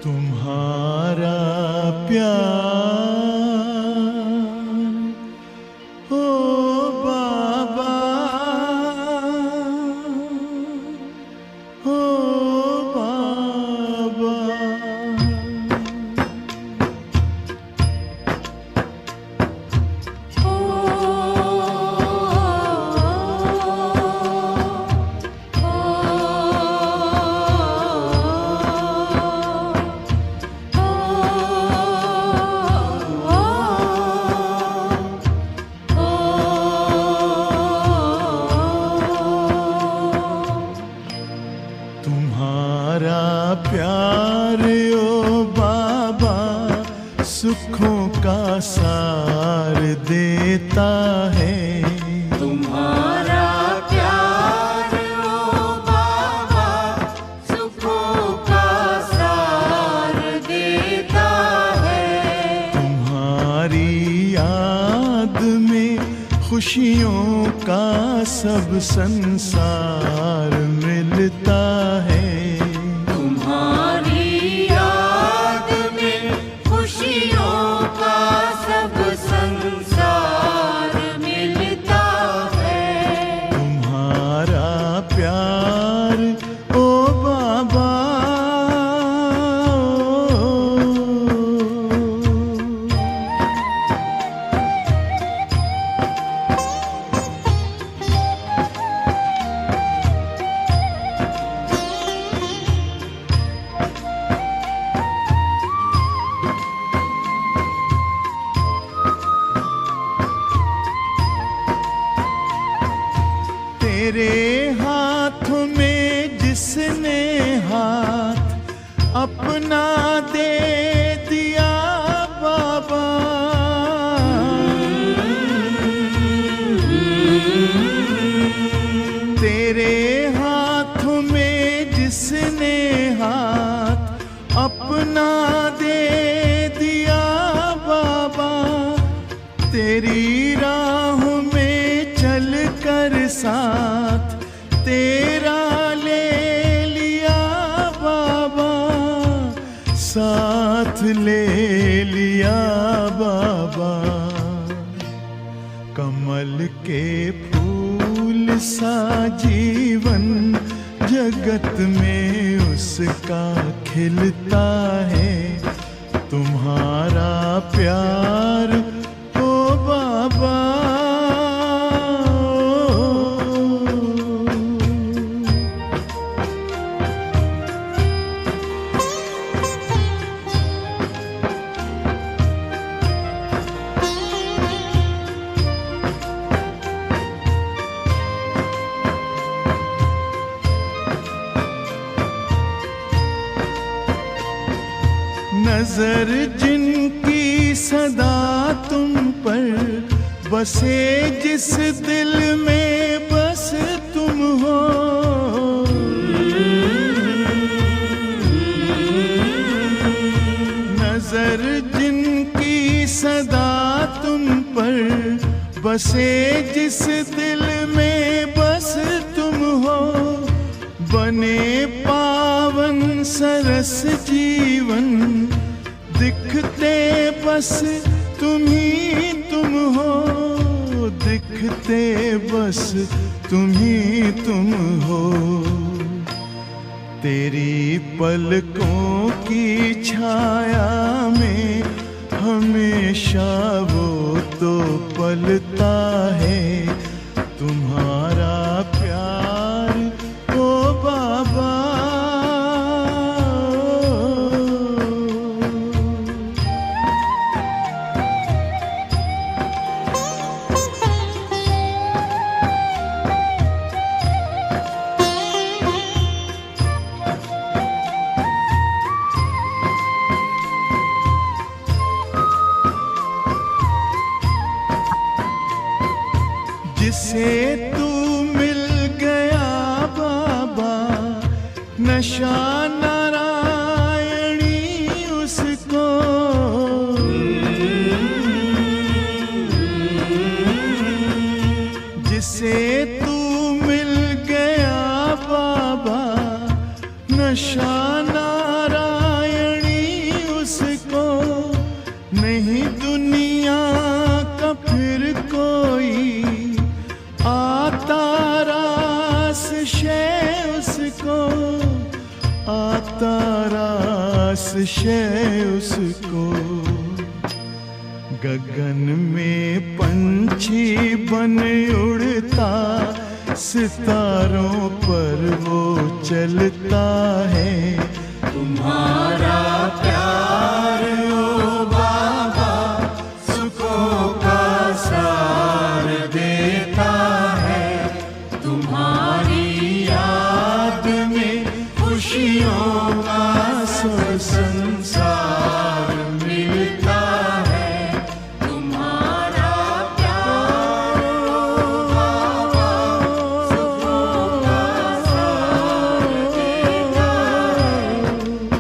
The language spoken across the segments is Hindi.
तुम्हारा प्यार ओ बाबा, ओ बाबा। तुम्हारा प्यार ओ बाबा सुखों का सार देता है। तुम्हारा प्यार ओ बाबा सुखों का सार देता है। तुम्हारी याद में खुशियों का सब संसार मिलता है। तुम्हारी याद में खुशियों का सब संसार मिलता है। तुम्हारा प्यार ओ बाबा, तेरे हाथों में जिसने हाथ अपना दे दिया बाबा, तेरे हाथों में जिसने हाथ अपना दे दिया बाबा, तेरी राहों में चल कर साथ तेरा ले लिया बाबा, साथ ले लिया बाबा। कमल के फूल सा जीवन जगत में उसका खिलता है। तुम्हारा प्यार ओ बाबा, नजर जिनकी सदा तुम पर बसे, जिस दिल में बस तुम हो, नजर जिनकी सदा तुम पर बसे, जिस दिल में बस तुम हो, बने पावन सरस जीवन दिखते बस तुम ही तुम हो, दिखते बस तुम ही तुम हो। तेरी पलकों की छाया में हमेशा वो तो पलता है। तुम्हारा प्यार ओ बाबा, जिसे तू मिल गया बाबा, नशा नारायणी उसको, जिसे तू मिल गया बाबा, नशा नारायणी आता रास शय उसको। गगन में पंछी बन उड़ता, सितारों पर वो चलता है। तुम्हारा प्यार ओ बाबा सुखों का सार देता है। तुम्हारी याद में खुशियों का सब संसार मिलता है। तुम्हारा प्यार ओ बाबा सुखों का सार देता है।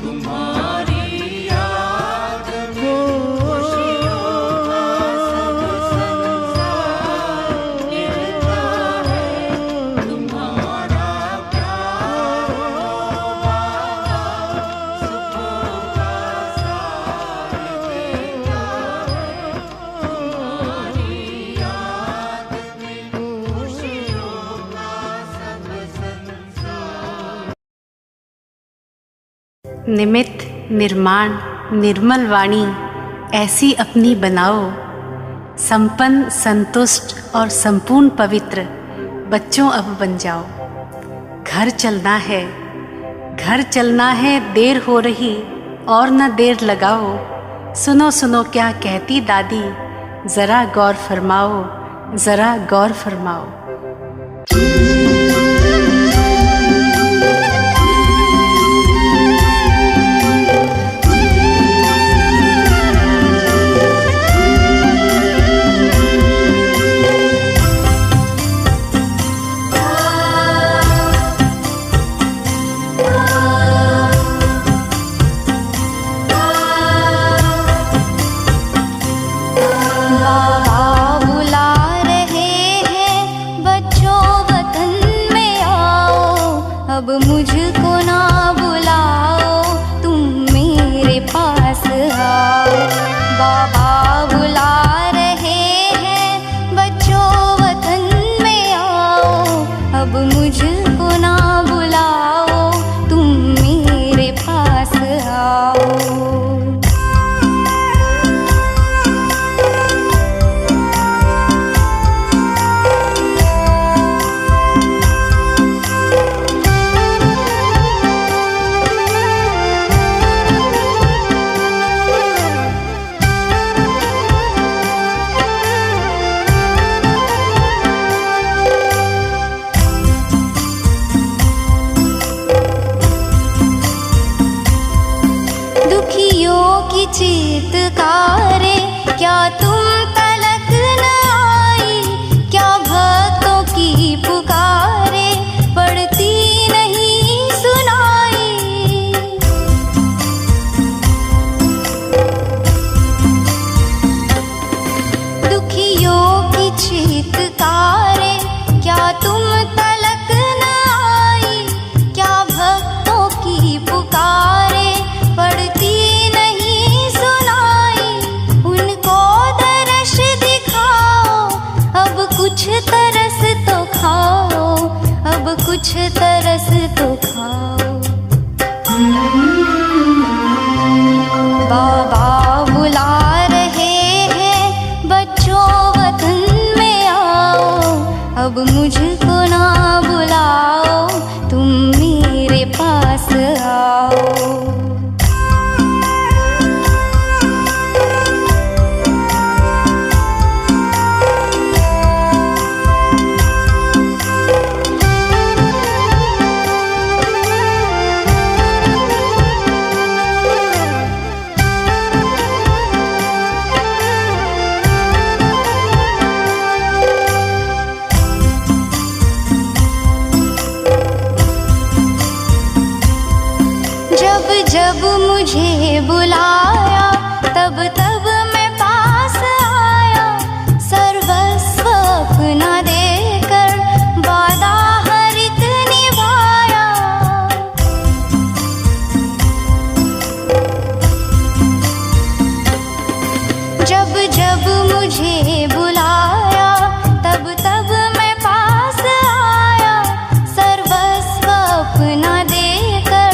तुम्हारी याद में खुशियों का सब संसार मिलता है। तुम्हारा प्यार ओ बाबा सुखों का सार देता है। तुम्हारी याद में खुशियों का सब संसार। निमित्त निर्माण निर्मल वाणी ऐसी अपनी बनाओ, संपन्न संतुष्ट और संपूर्ण पवित्र बच्चों अब बन जाओ। घर चलना है, घर चलना है, देर हो रही और न देर लगाओ। सुनो सुनो क्या कहती दादी, ज़रा गौर फरमाओ, ज़रा गौर फरमाओ। बाबा बुला रहे हैं बच्चों, वतन में आओ। अब मुझको ना बुलाओ, तुम मेरे पास आओ। बाबा बुला रहे हैं बच्चों, वतन में आओ। अब मुझको ना बुलाओ, तुम मेरे पास आओ। दुखियों की चीत्कारें क्या तुम तलक न आई? क्या भक्तों की पुकारें पड़ती नहीं सुनाई? दुखियों की चीत्कारें क्या तुम तलक न आई? क्या भक्तों की पुकारें पड़ती नहीं सुनाई? उनको दर्श दिखाओ, अब कुछ तरस तो खाओ, अब कुछ तरस तो खाओ। बाबा बुला रहे हैं बच्चों, वतन में आओ। अब मुझको ना बुलाओ, तुम मेरे पास आओ। जब जब मुझे बुलाया, तब तब मैं पास आया। सर्वस्व अपना देकर वादा हर एक निभाया। जब जब मुझे बुलाया, तब तब मैं पास आया। सर्वस्व अपना देकर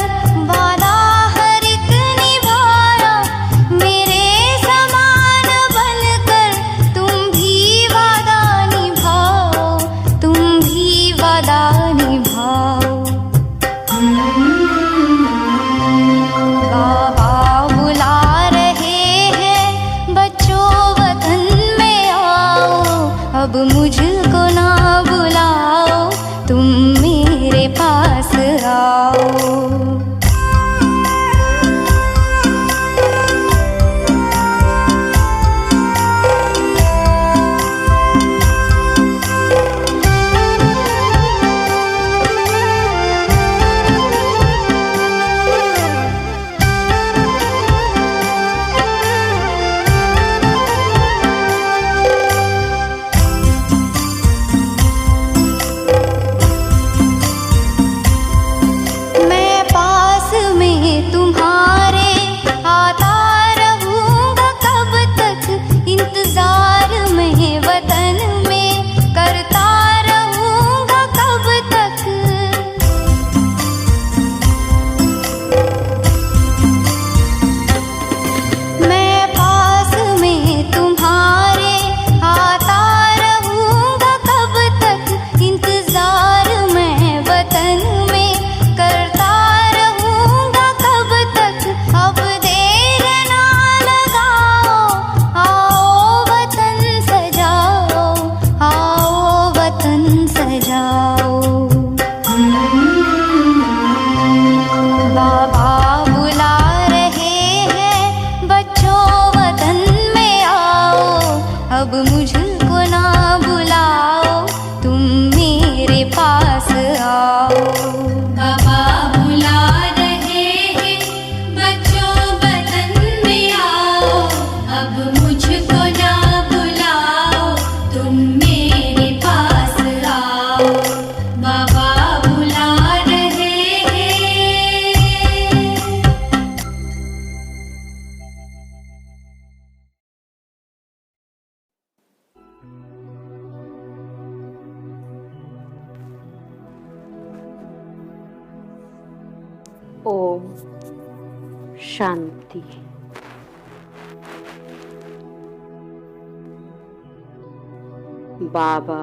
ओम शांति। बाबा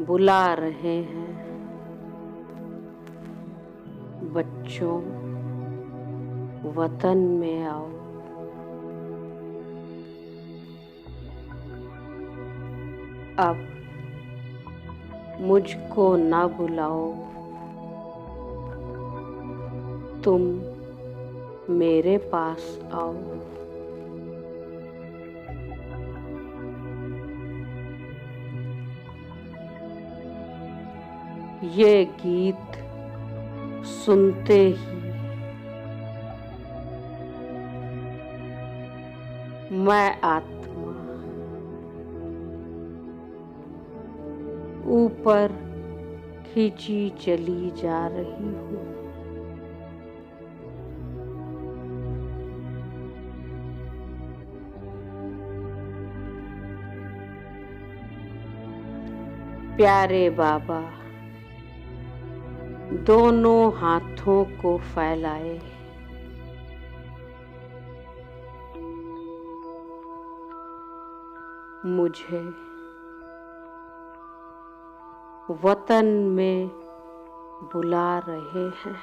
बुला रहे हैं, बच्चों वतन में आओ। अब मुझको ना बुलाओ, तुम मेरे पास आओ। ये गीत सुनते ही मैं आत्मा ऊपर खींची चली जा रही हूँ। प्यारे बाबा दोनों हाथों को फैलाए, मुझे वतन में बुला रहे हैं।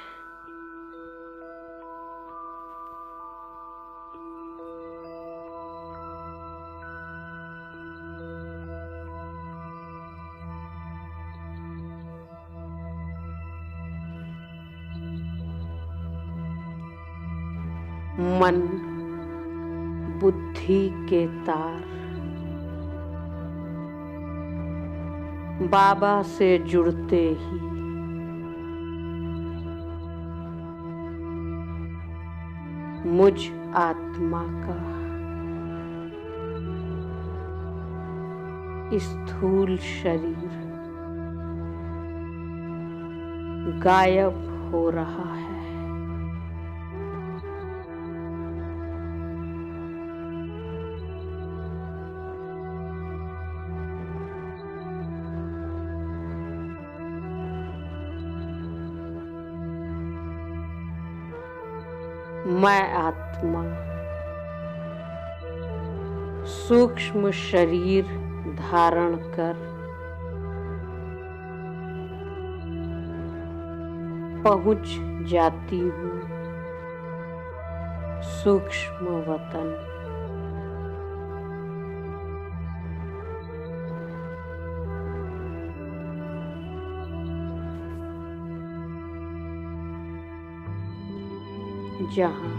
मन बुद्धि के तार बाबा से जुड़ते ही मुझ आत्मा का स्थूल शरीर गायब हो रहा है। मैं आत्मा सूक्ष्म शरीर धारण कर पहुंच जाती हूँ सूक्ष्म वतन। जहाँ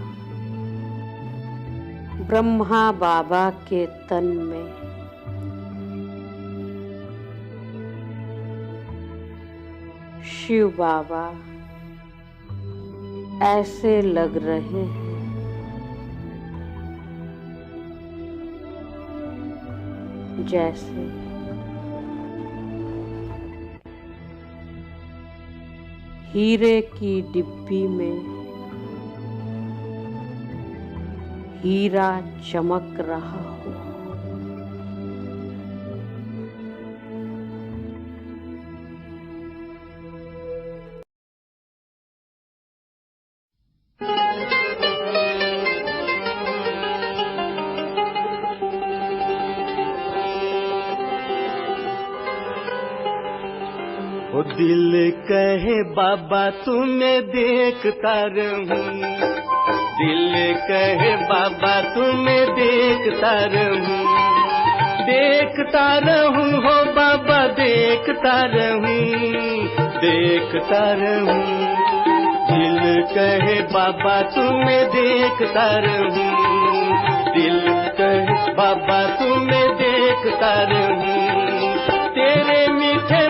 ब्रह्मा बाबा के तन में शिव बाबा ऐसे लग रहे हैं जैसे हीरे की डिब्बी में हीरा चमक रहा हो। ओ दिल कहे बाबा तुम्हें देखता रहूं, दिल कहे बाबा तुम्हें देखता रहूं, देखता रहूं हो बाबा देखता रहूं, देखता रहूं। दिल कहे बाबा तुम्हें देखता रहूं, दिल कहे बाबा तुम्हें देखता रहूं। तेरे मीठे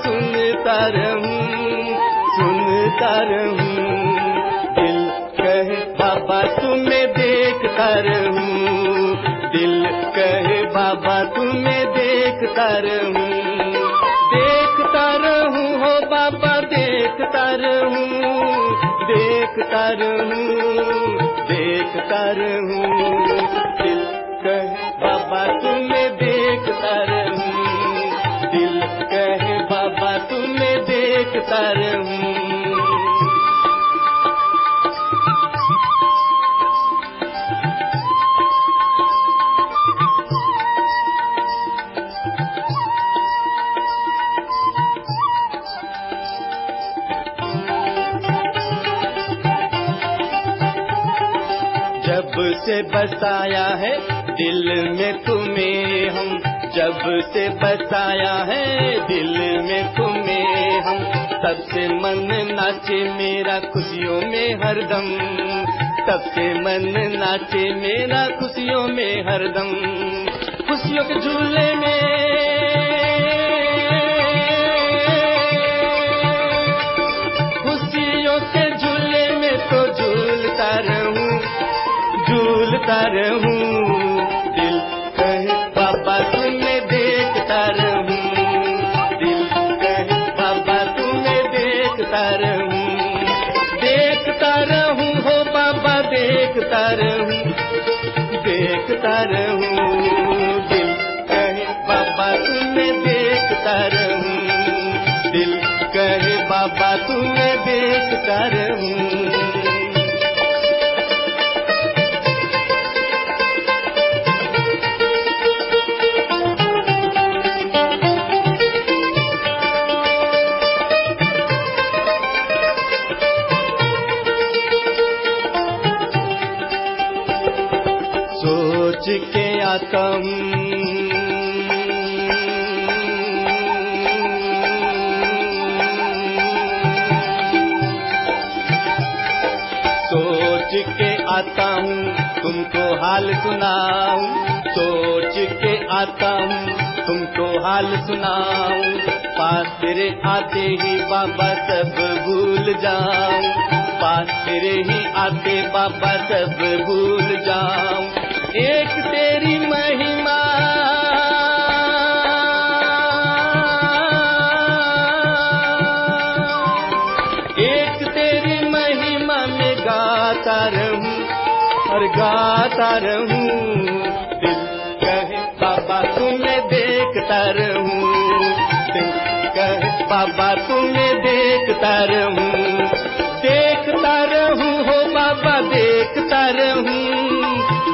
सुनता रहूं। दिल कहे बाबा तुम्हें देखता रहूं, दिल कहे बाबा तुम्हें देखता रहूं, देखता रहूं हो बाबा देखता रहूं, देखता रहूं, देखता रहूं। दिल कहे बाबा तुम्हें देखता रहूं, देखता रहूं। जब से बसाया है दिल में तुम्हें हम, जब से बसाया है दिल में तुम्हें हम, तब से मन नाचे मेरा खुशियों में हरदम, तब से मन नाचे मेरा खुशियों में हरदम। खुशियों के झूले में, खुशियों के झूले में तो झूलता रहूं, झूलता रहूं। दिल कहे बाबा तुम्हें देखता रहूं, दिल कहे बाबा तुम्हें देखता रहूं, देखता रहूं हो बाबा देखता रहूं, देखता रहूं। दिल कहे बाबा तुम्हें देखता रहूं, दिल कहे बाबा तुम्हें देखता रहूं। सोच के आता हूँ, सोच के आता हूँ तुमको हाल सुनाऊं, सोच के आता हूँ तुमको हाल सुनाऊं। पास तेरे आते ही बाबा सब भूल जाऊं, पास तेरे ही आते बाबा सब भूल जाऊं। एक तेरी महिमा, एक तेरी महिमा में गाता रहूं और गाता रहूं। दिल कहे बाबा तुम्हें देखता रहूं, दिल कहे बाबा तुम्हें देखता रहूं, देखता रहूं हो बाबा देखता रहूं,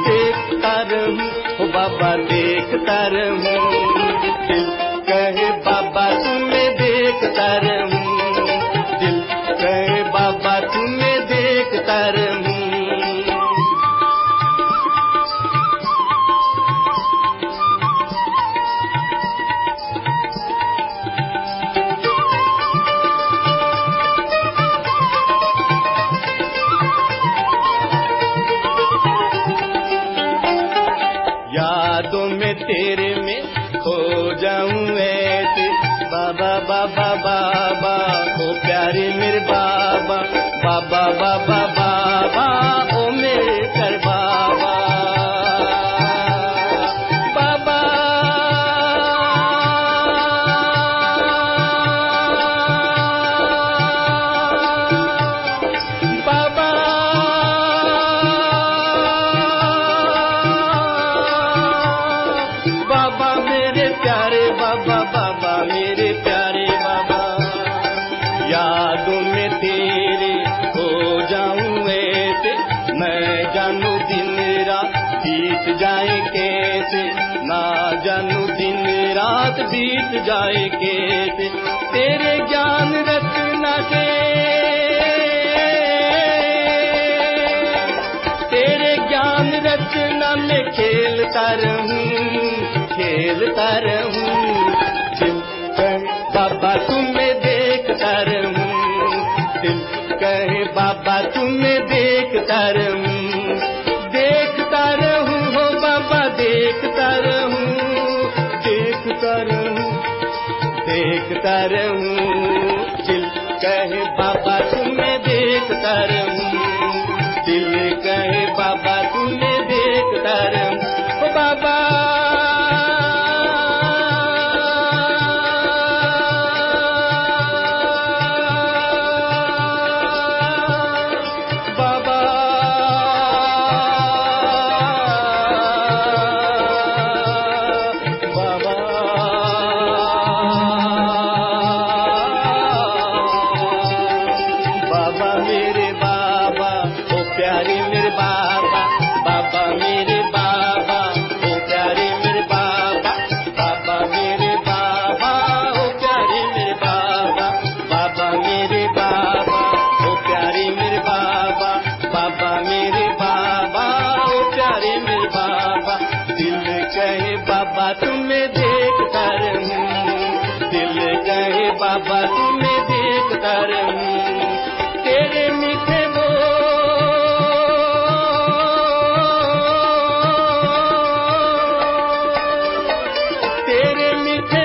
देखता रहूं हो बाबा देखता रहूं। दिल कहे बाबा तुम्हें देखता रहूं, दिल कहे बाबा तुम्हें देखता रहूं। यादों में तेरे में खो जाऊं ऐसे, बाबा बाबा बाबा ओ प्यारे मेरे बाबा, बाबा बाबा बाबा ओ मेरे कर बाबा, बाबा बाबा बाबा मेरे प्यारे बाबा, बाबा मेरे प्यारे बाबा। यादों में तेरे खो जाऊं ऐसे, मैं जानू दिन रात बीत जाए कैसे, ना जानू दिन रात बीत जाए कैसे। तेरे ज्ञान रचना से, तेरे ज्ञान रचना में खेलता रहूं, खेलता रहूं। दिल कहे बाबा तुम्हें देखता रहूं, दिल कहे बाबा तुम्हें देखता रहूं, देखता रहूं हो बाबा देखता रहूं, देखता रहूं, देखता रहूं। दिल कहे बाबा तुम्हें देखता रहूं, दिल कहे बाबा तुम्हें देखता रहूं ओ बाबा। बाबा तुम्हें देखता रहूं। तेरे मीठे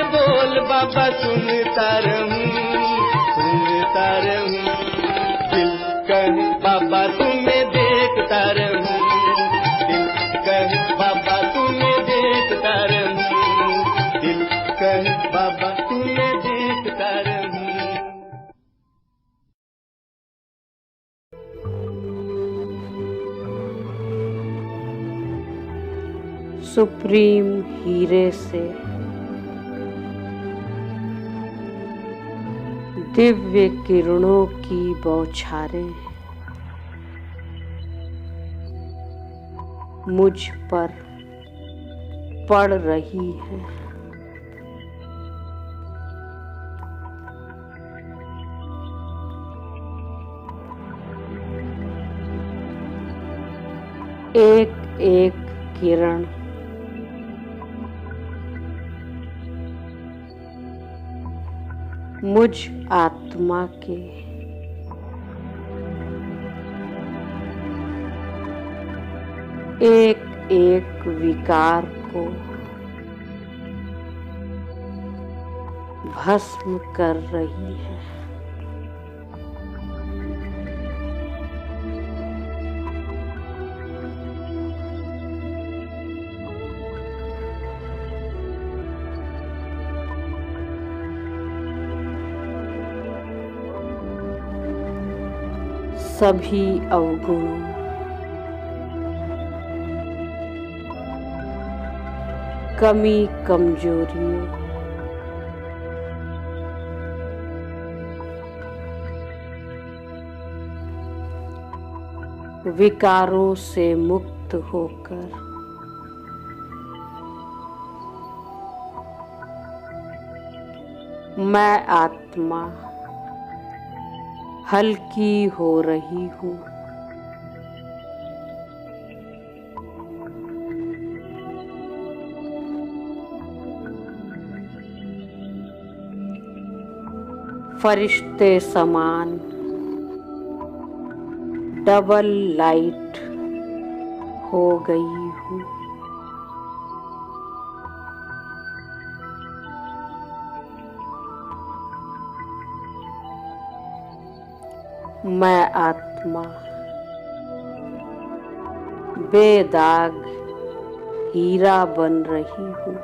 बोल बाबा सुनता रहूं, सुनता रहूं। दिल कहे बाबा तुम्हें देखता रहूं, दिल कहे बाबा तुम्हें देखता रहूं, दिल कहे बाबा तुम्हें देखता रहूं। सुप्रीम हीरे से दिव्य किरणों की बौछारें मुझ पर पड़ रही है। एक एक किरण मुझ आत्मा के एक एक विकार को भस्म कर रही है। सभी अवगुणों, कमी कमजोरियों, विकारों से मुक्त होकर मैं आत्मा हल्की हो रही हूँ। फरिश्ते समान डबल लाइट हो गई हूँ। मैं आत्मा बेदाग हीरा बन रही हूँ।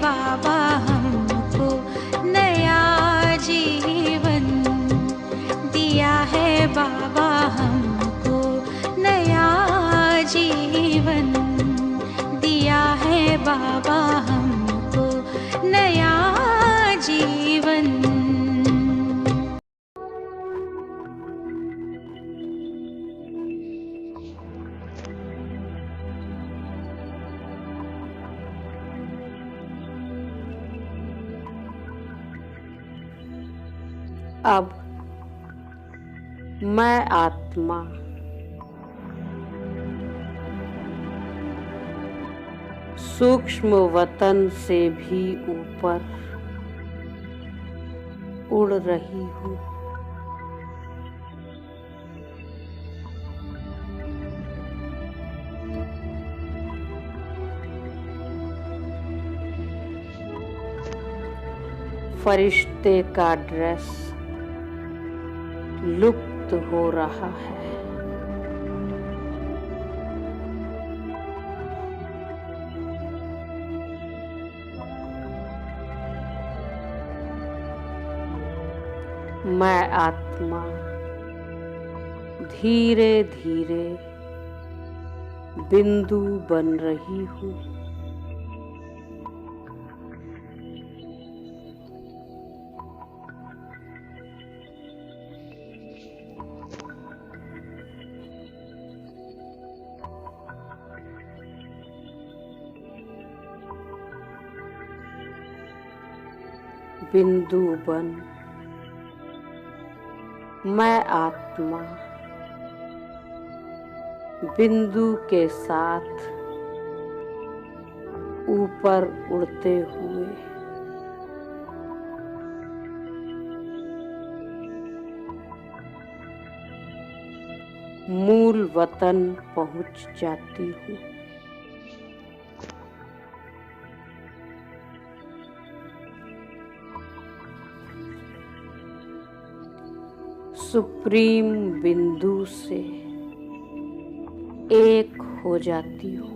बाबा हमको नया जीवन, दिया है बाबा हमको नया जीवन, दिया है बाबा हमको नया जीवन। अब मैं आत्मा सूक्ष्म वतन से भी ऊपर उड़ रही हूँ। फरिश्ते का ड्रेस लुप्त हो रहा है। मैं आत्मा धीरे धीरे बिंदु बन रही हूँ। बिंदु बन मैं आत्मा बिंदु के साथ ऊपर उड़ते हुए मूल वतन पहुंच जाती हूँ। सुप्रीम बिंदु से एक हो जाती हूँ।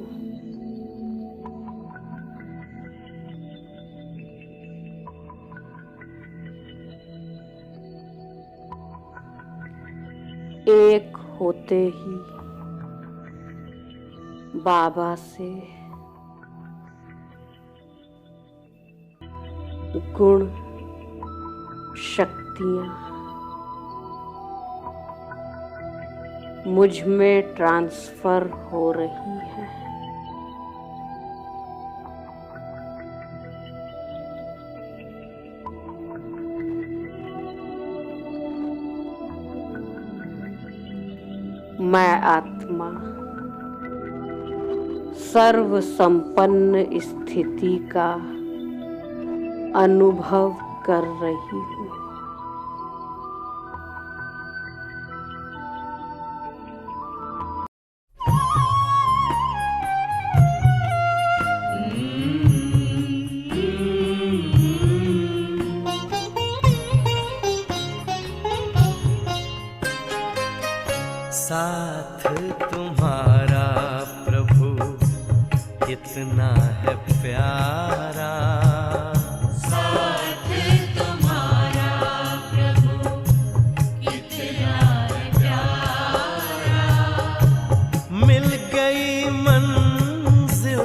एक होते ही बाबा से गुण शक्तियाँ मुझ में ट्रांसफर हो रही है। मैं आत्मा सर्व संपन्न स्थिति का अनुभव कर रही हूँ। साथ तुम्हारा प्रभु कितना है प्यारा, साथ तुम्हारा प्रभु कितना है प्यारा। मिल गई मंजिल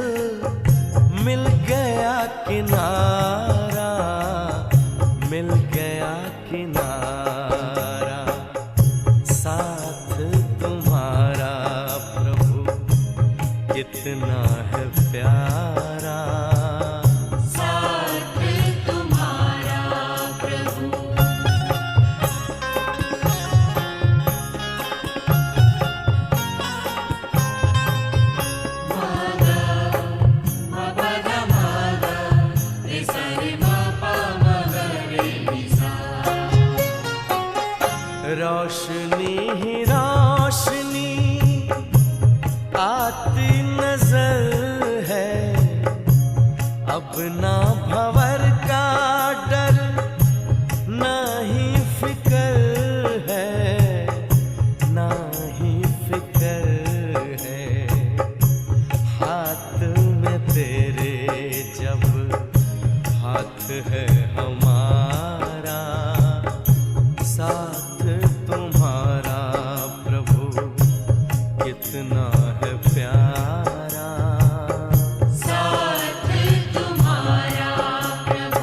मिल गया किनारा, मिल गया किनारा। साथ तुम्हारा प्रभु कितना है प्यारा, साथ तुम्हारा प्रभु। मागा मपदा मागा निस साथ है हमारा, साथ तुम्हारा प्रभु कितना है प्यारा। साथ तुम्हारा प्रभु,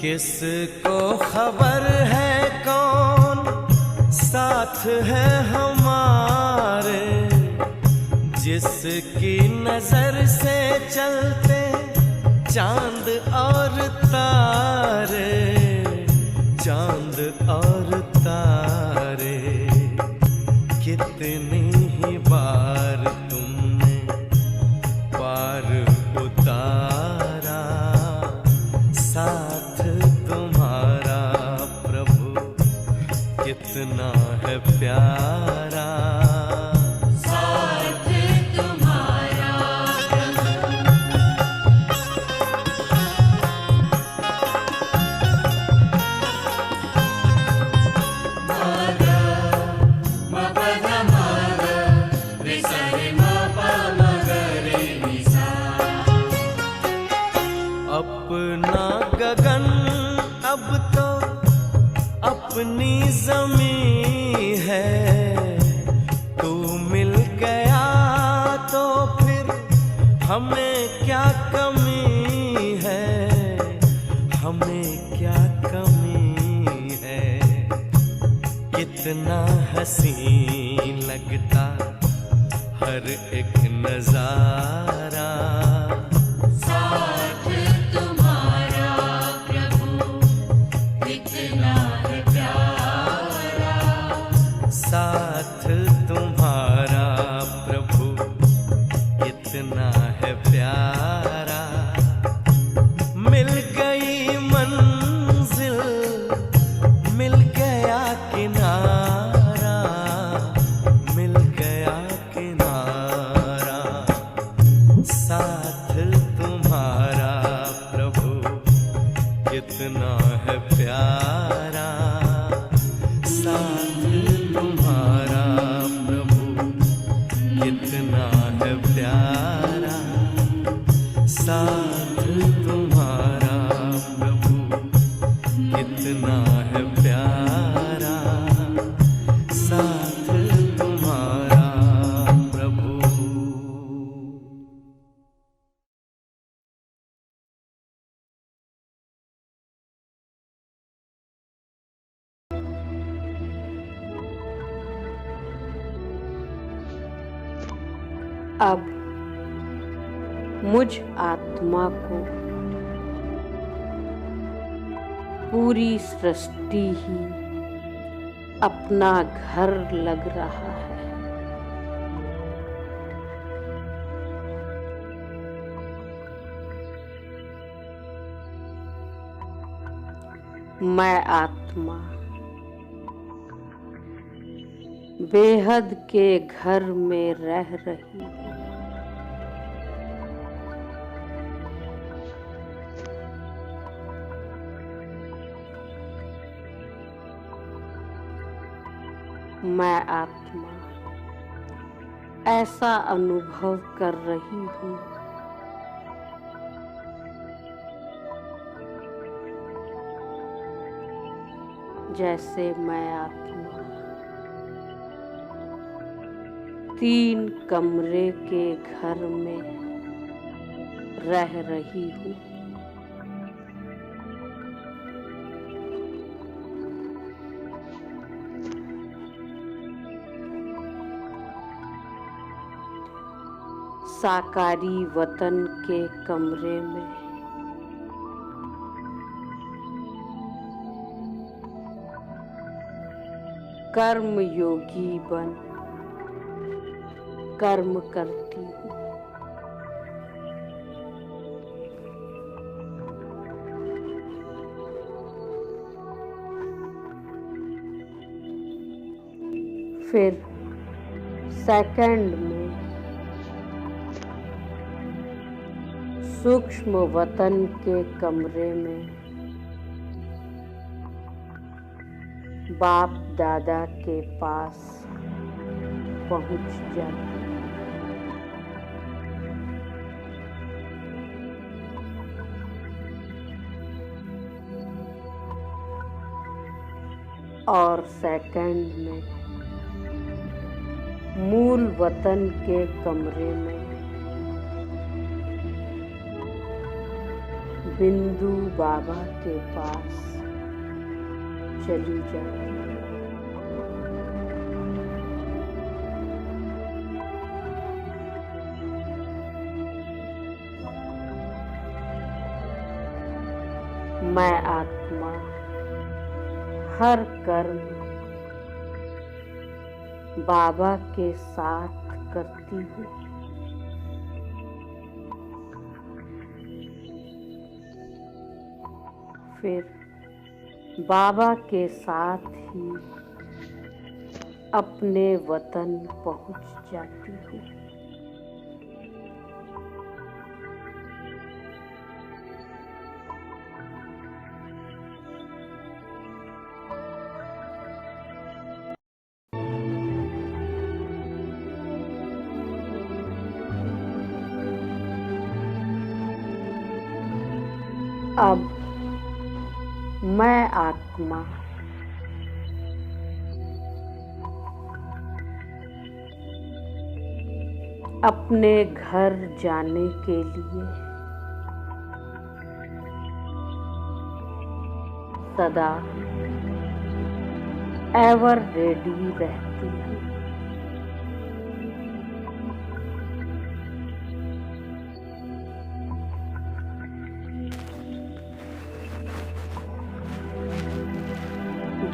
किसको खबर है कौन साथ है हमारे, जिसकी नजर से चलते चांद और तारे, चांद और तारे। कितनी ही बार तुमने पार उतारा, साथ तुम्हारा प्रभु कितना है प्यारा। साथ तुम्हारा प्रभु, अपना गगन अब तो अपनी जमी है, तू मिल गया तो फिर हमें क्या कमी है, हमें क्या कमी है। कितना हसीन लगता हर एक नजारा, साथ तुम्हारा प्रभु कितना है प्यारा। साथ तुम्हारा प्रभु कितना है प्यारा। मिल गई मंजिल, मिल गया किनारा, मिल गया किनारा। साथ तुम्हारा प्रभु कितना है प्यारा, साथ तुम्हारा प्रभु कितना है प्यारा। साथ तुम्हारा प्रभु कितना है प्यारा, साथ तुम्हारा प्रभु। अब मुझ आत्मा को पूरी सृष्टि ही अपना घर लग रहा है। मैं आत्मा बेहद के घर में रह रही हूँ। मैं आत्मा ऐसा अनुभव कर रही हूँ जैसे मैं आत्मा 3 कमरे के घर में रह रही हूँ। साकारी वतन के कमरे में कर्म योगी बन कर्म करती हूँ। फिर सेकंड में सूक्ष्म वतन के कमरे में बाप दादा के पास पहुंच जाती और सेकंड में मूल वतन के कमरे में बिंदु बाबा के पास चली जाती। मैं आत्मा हर कर्म बाबा के साथ करती हूँ। फिर बाबा के साथ ही अपने वतन पहुँच जाती हूँ। अब मैं आत्मा अपने घर जाने के लिए सदा एवर रेडी रहती हूँ।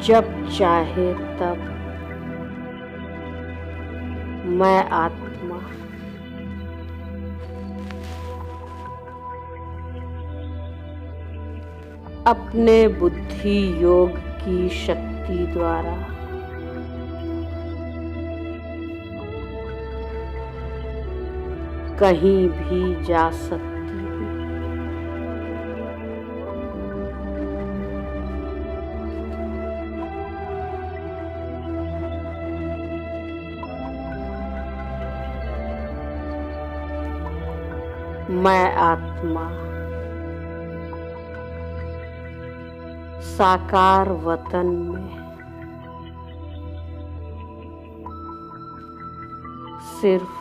जब चाहे तब मैं आत्मा अपने बुद्धि योग की शक्ति द्वारा कहीं भी जा सकती हूँ। मैं आत्मा साकार वतन में सिर्फ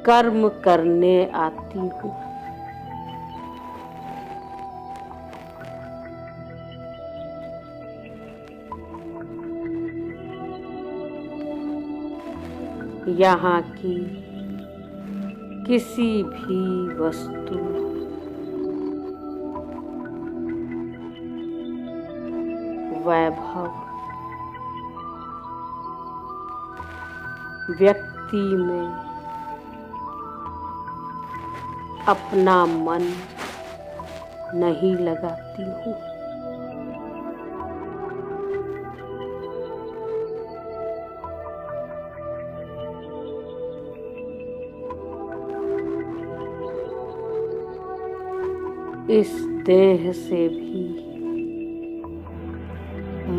कर्म करने आती हूँ। यहाँ की किसी भी वस्तु वैभव व्यक्ति में अपना मन नहीं लगाती हूँ। इस देह से भी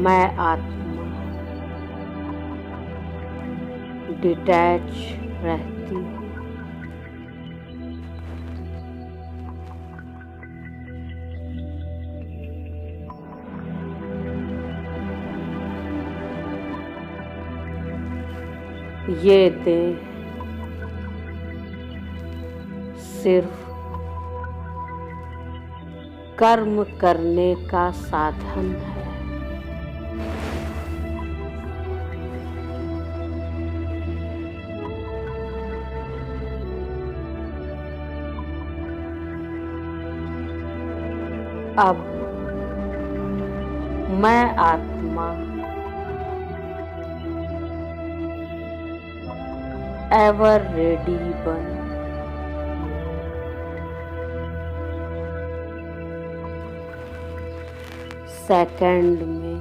मैं आत्मा डिटैच रहती हूँ। ये देह सिर्फ कर्म करने का साधन है। अब मैं आत्मा एवर रेडी बन सेकंड में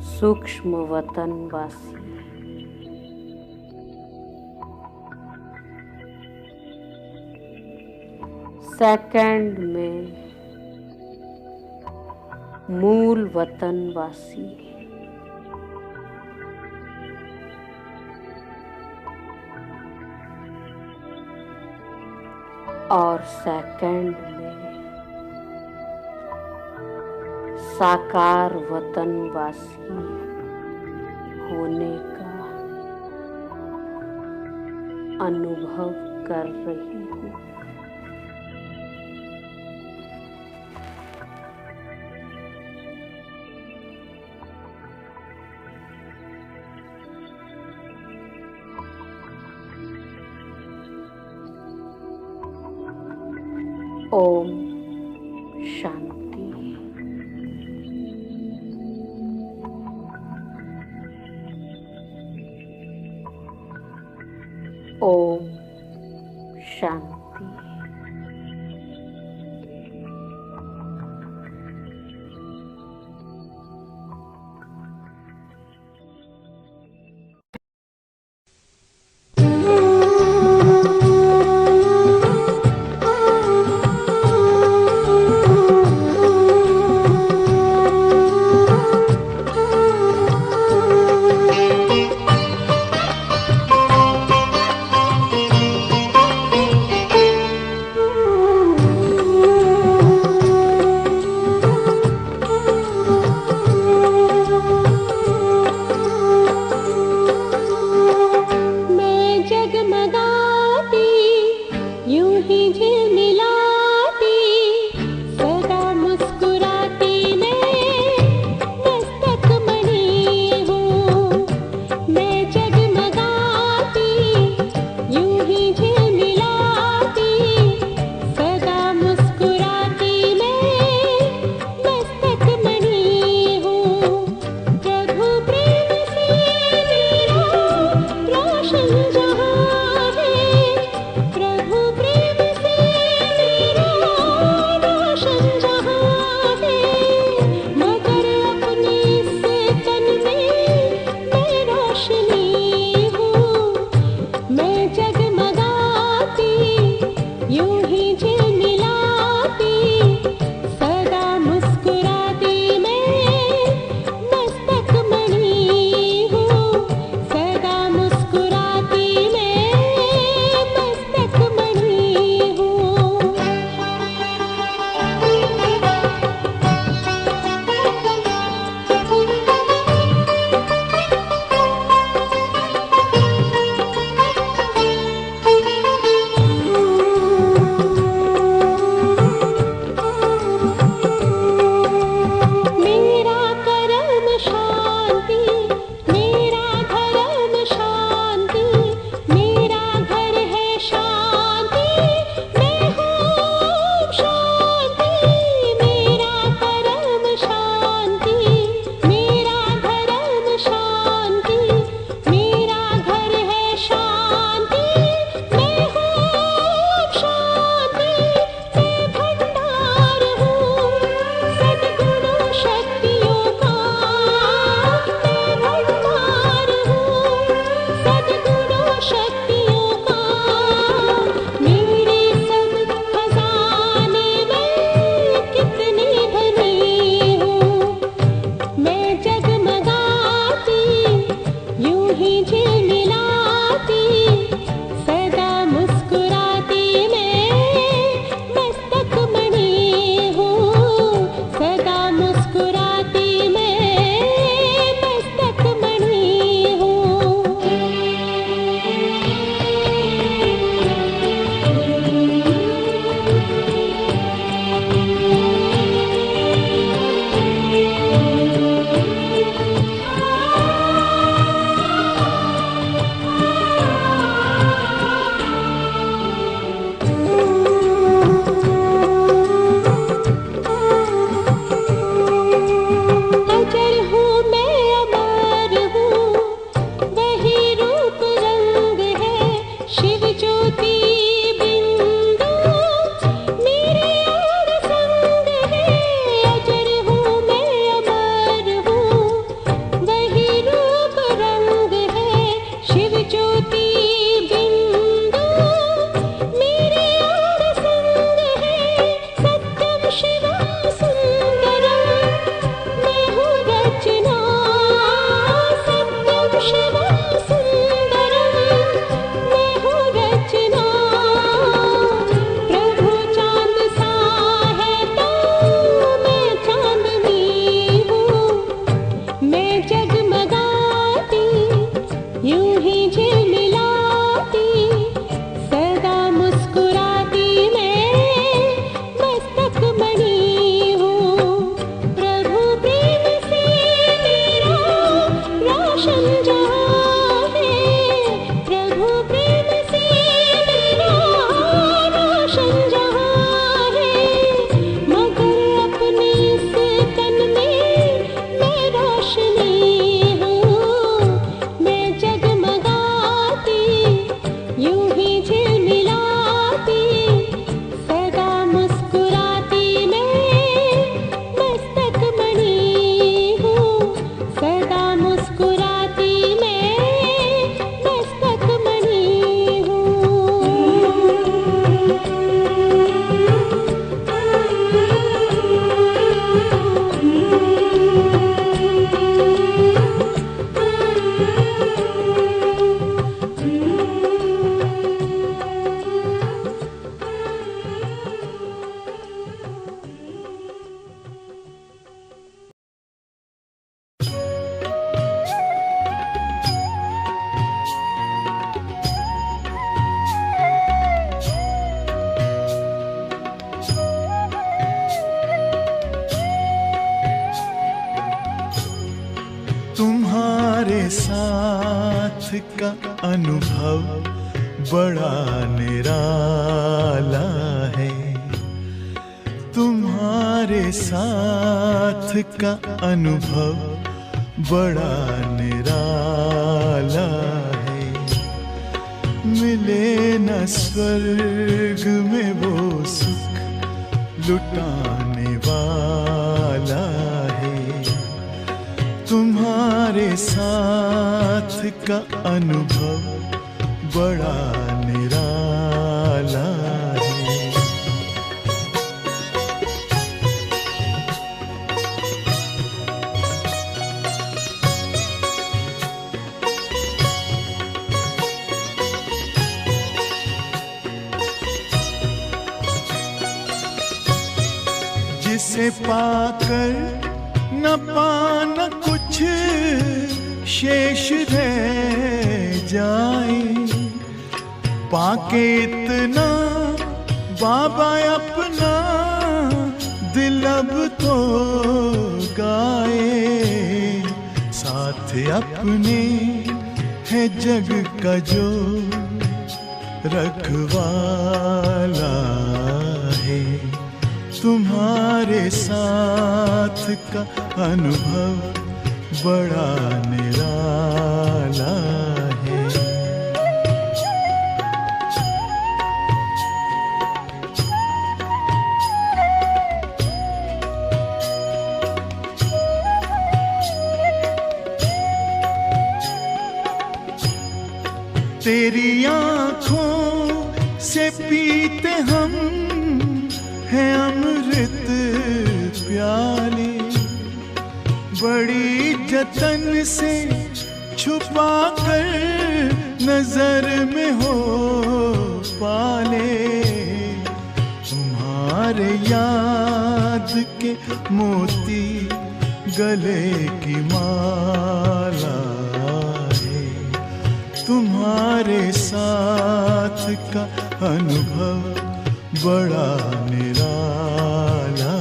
सूक्ष्म वतन वासी सेकंड में मूल वतनवासी, और सेकंड में साकार वतनवासी होने का अनुभव कर रही हूँ। ओम शांति। ओम शांति। साथ का अनुभव बड़ा निराला है। तुम्हारे साथ का अनुभव बड़ा निराला है। मिले न स्वर्ग में वो सुख लुटाने वाला है। तुम्हारे साथ का अनुभव बड़ा निराला है। जिसे पाकर न पाना कुछ शेष रह जाए, पाके इतना बाबा अपना दिल अब तो गाए। साथ अपने है जग का जो रखवाला है। तुम्हारे साथ का अनुभव बड़ा निराला है। तेरी आँखों से पीते हम हैं अमृत प्याले। बड़ी जतन से छुपा कर नजर में हो पाले। तुम्हारे याद के मोती गले की माला है। तुम्हारे साथ का अनुभव बड़ा निराला है।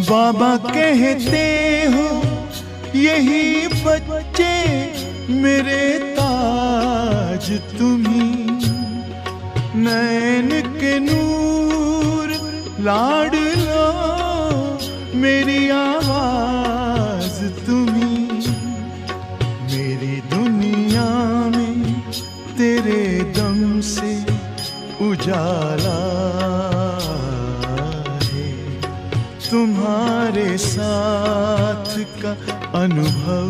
बाबा कहते हो यही बच्चे मेरे ताज तुम्ही। नैन के नूर लाड लो मेरी आवाज तुम्ही। मेरी दुनिया में तेरे दम से उजाला है। तुम्हारे साथ का अनुभव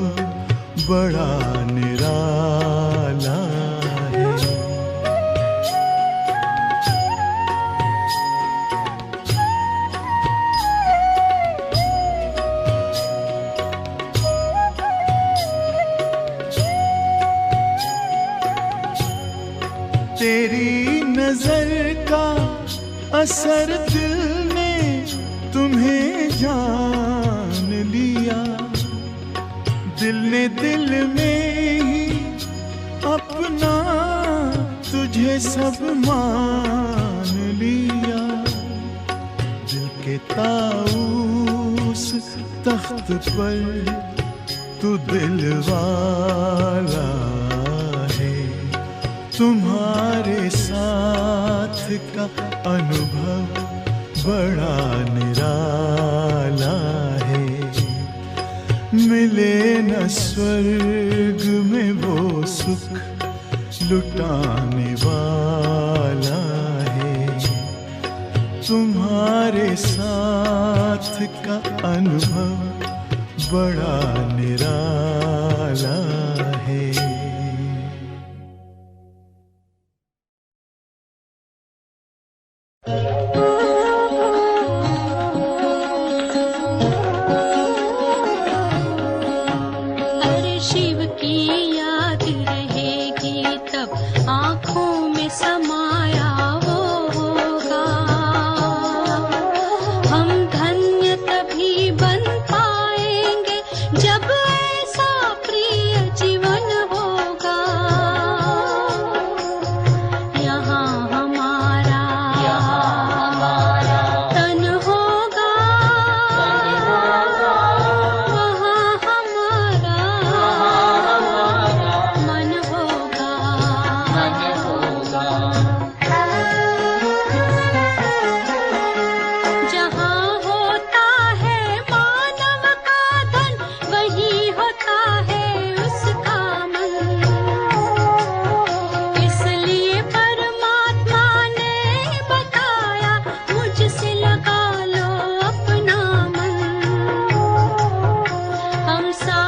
बड़ा निराला है। तेरी नजर का असर दिल ने तुम्हें जान लिया। दिल ने दिल में ही अपना तुझे सब मान लिया। दिल के ताऊस तख्त पर तू दिल वाला है। तुम्हारे साथ का अनुभव बड़ा निराला है। मिले न स्वर्ग में वो सुख लुटाने वाला है। तुम्हारे साथ का अनुभव बड़ा निराला है। अरे शिव की याद रहेगी तब आँखों में समाया वो होगा। हम धन्य तभी बन पाएंगे जब ऐसा प्रिय जीवन होगा। यहाँ हमारा तन होगा, वहाँ हमारा मन होगा। जहाँ होता है मानव का धन, वही होता है उसका मन। इसलिए परमात्मा ने बताया, मुझसे लगा लो अपना मन। हम सा